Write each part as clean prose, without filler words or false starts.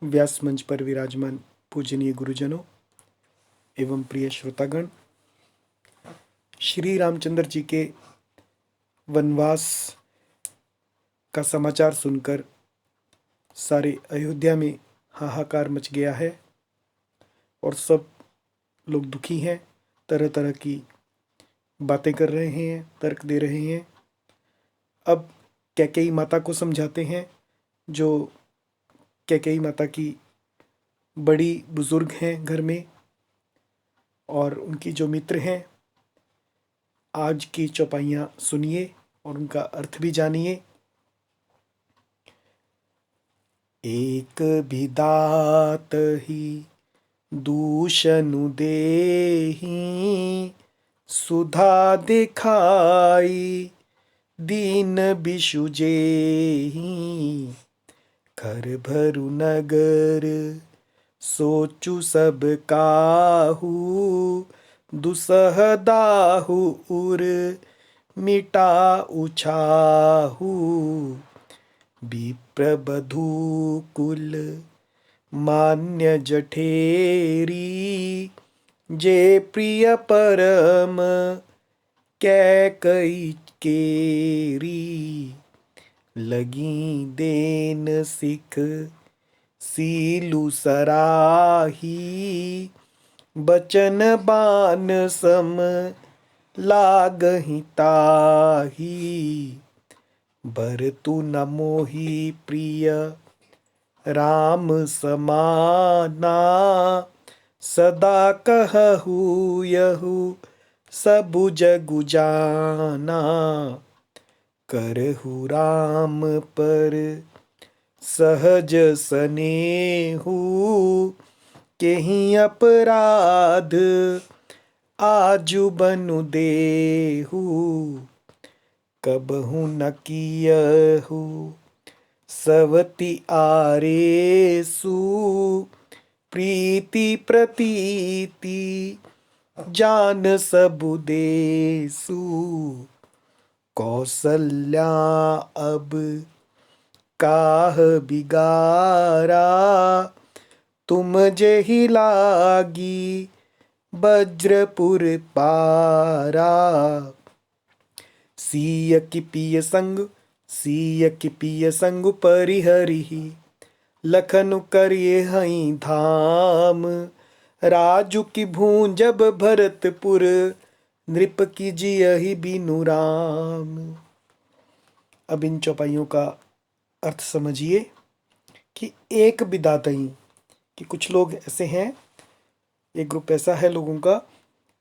व्यास मंच पर विराजमान पूजनीय गुरुजनों एवं प्रिय श्रोतागण, श्री रामचंद्र जी के वनवास का समाचार सुनकर सारे अयोध्या में हाहाकार मच गया है और सब लोग दुखी हैं। तरह तरह की बातें कर रहे हैं, तर्क दे रहे हैं। अब कैकेयी माता को समझाते हैं, जो कैकेयी माता की बड़ी बुजुर्ग हैं घर में और उनकी जो मित्र हैं। आज की चौपाइयाँ सुनिए और उनका अर्थ भी जानिए। एक विदात ही दूषनु देहि, सुधा दिखाई दीन बिषु जेहि। घर भरु नगर सोचु सब काहू, दुसह दाहु उर मिटा उछाहू। विप्रबधू कुल मान्य जठेरी, जे प्रिय परम कैकई केरी। लगी देन सिख सीलु सराही, बचन बान सम लागहि ताही। भरतु न मोहि प्रिय राम समाना, सदा कहहु यहु सबु जगु जाना। करहु राम पर सहज सनेहु, केहि अपराध आजु बनु देहु। कबहु न कियहु सवति आरेसु, प्रीति प्रतीति जान सबु देसु। कौसल्या अब काह बिगारा, तुम जेहि लागी वज्रपुर पारा। सिय की पिय संग परिहरिहि, लखनु करिए हई धाम। राजु की भूंजब भरतपुर, नृप की जियहि बिनु राम। अब इन चौपाइयों का अर्थ समझिए कि एक विदातही, कि कुछ लोग ऐसे हैं, एक ग्रुप ऐसा है लोगों का।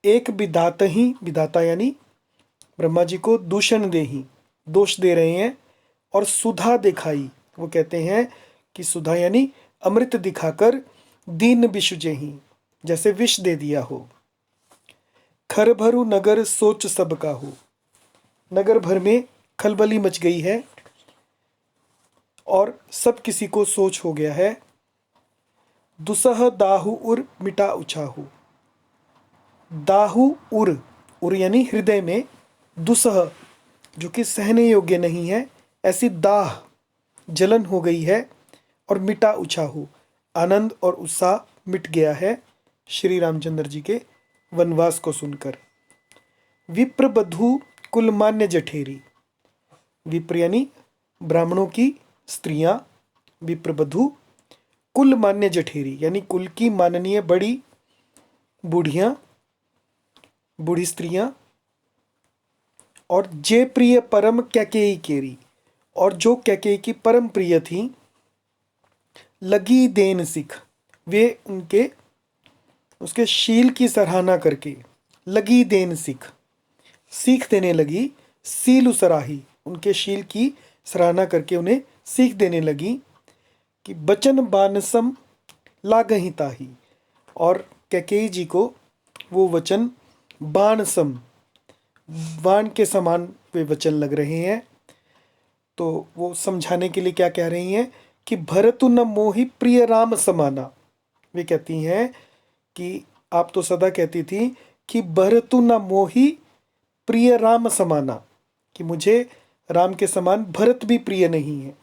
एक विदातही, विदाता यानी ब्रह्मा जी को दूषण देही, दोष दे रहे हैं। और सुधा दिखाई, वो कहते हैं कि सुधा यानी अमृत दिखाकर दीन बिषुजेहि, जैसे विष दे दिया हो। खर भरु नगर सोच सब काहू, नगर भर में खलबली मच गई है और सब किसी को सोच हो गया है। दुसह दाहु उर मिटा उछाहू, दाहु उर, उर यानी हृदय में, दुसह जो कि सहने योग्य नहीं है, ऐसी दाह जलन हो गई है। और मिटा उछाहू, आनंद और उत्साह मिट गया है श्री रामचंद्र जी के वनवास को सुनकर। विप्रबधू कुलमान्य जठेरी, विप्र यानी ब्राह्मणों की स्त्रियां, विप्रबधू कुलमान्य जठेरी यानी कुल की माननीय बड़ी बूढ़ियां, बूढ़ी स्त्रियां। और जे प्रिय परम कैकेयी केरी, और जो कैकेयी की परम प्रिय थी। लगी देन सिख, वे उसके शील की सराहना करके, लगी देन सिख, सीख देने लगी। सीलु सराही, उनके शील की सराहना करके उन्हें सीख देने लगी। कि बचन बानसम लागहि ताही, और कैकेयी जी को वो वचन बाणसम, बाण के समान वे वचन लग रहे हैं। तो वो समझाने के लिए क्या कह रही हैं कि भरतु न मोहि प्रिय राम समाना। वे कहती हैं कि आप तो सदा कहती थी कि भरतु न मोहि प्रिय राम समाना, कि मुझे राम के समान भरत भी प्रिय नहीं है।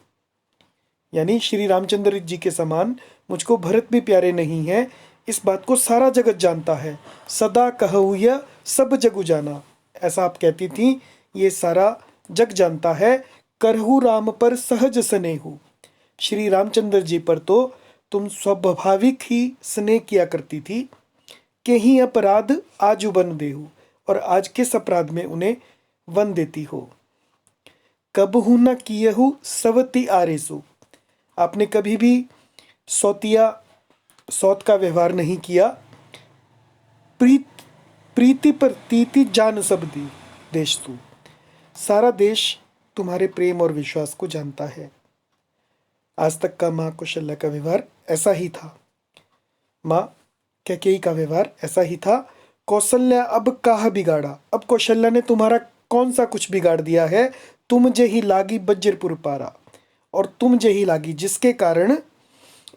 यानी श्री रामचंद्र जी के समान मुझको भरत भी प्यारे नहीं है। इस बात को सारा जगत जानता है। सदा कहूँ यह सब जगु जाना, ऐसा आप कहती थी, ये सारा जग जानता है। करहु राम पर सहज स्नेहु, श्री रामचंद्र जी पर तो तुम स्वाभाविक ही स्नेह किया करती थी। के ही अपराध आजु बन देहु, और आज किस अपराध में उन्हें वन देती हो। कबहु न कियहु सवती आरेसु, आपने कभी भी सौत का व्यवहार नहीं किया। प्रीति प्रतीति जान सब देश तू, सारा देश तुम्हारे प्रेम और विश्वास को जानता है। आज तक का माँ कौशल्या का व्यवहार ऐसा ही था, माँ कैकेयी का व्यवहार ऐसा ही था। कौशल्या अब काह बिगाड़ा, अब कौशल्या ने तुम्हारा कौन सा कुछ बिगाड़ दिया है। तुम जे ही लागी बज्रपुर पारा, और तुम जे ही लागी जिसके कारण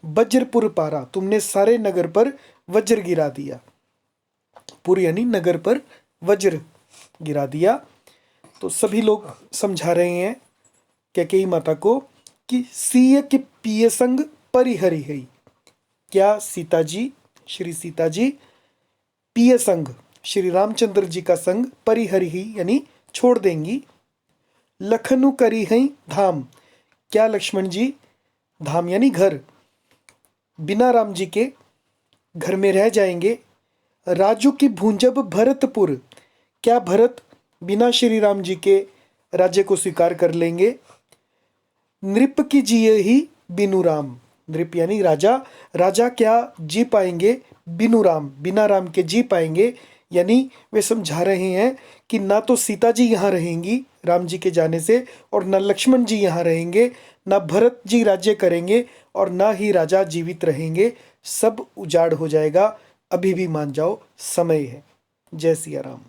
बज्रपुर पारा, तुमने सारे नगर पर वज्र गिरा दिया। पुर यानी नगर पर वज्र गिरा दिया। तो सभी लोग समझा रहे हैं कैकेयी माता को कि सीय के पिय संग परिहरि है। क्या सीता जी, श्री सीता जी पिय संग, श्री रामचंद्र जी का संग परिहरि ही यानी छोड़ देंगी। लखनु करी है धाम, क्या लक्ष्मण जी धाम यानी घर, बिना राम जी के घर में रह जाएंगे। राजू की भूंजब भरतपुर, क्या भरत बिना श्री राम जी के राज्य को स्वीकार कर लेंगे। नृप की जिये ही बिनु राम, नृप यानी राजा, राजा क्या जी पाएंगे बिनु राम, बिना राम के जी पाएंगे। यानी वे समझा रहे हैं कि ना तो सीता जी यहाँ रहेंगी राम जी के जाने से, और ना लक्ष्मण जी यहाँ रहेंगे, ना भरत जी राज्य करेंगे, और ना ही राजा जीवित रहेंगे। सब उजाड़ हो जाएगा। अभी भी मान जाओ, समय है। जय सिया राम।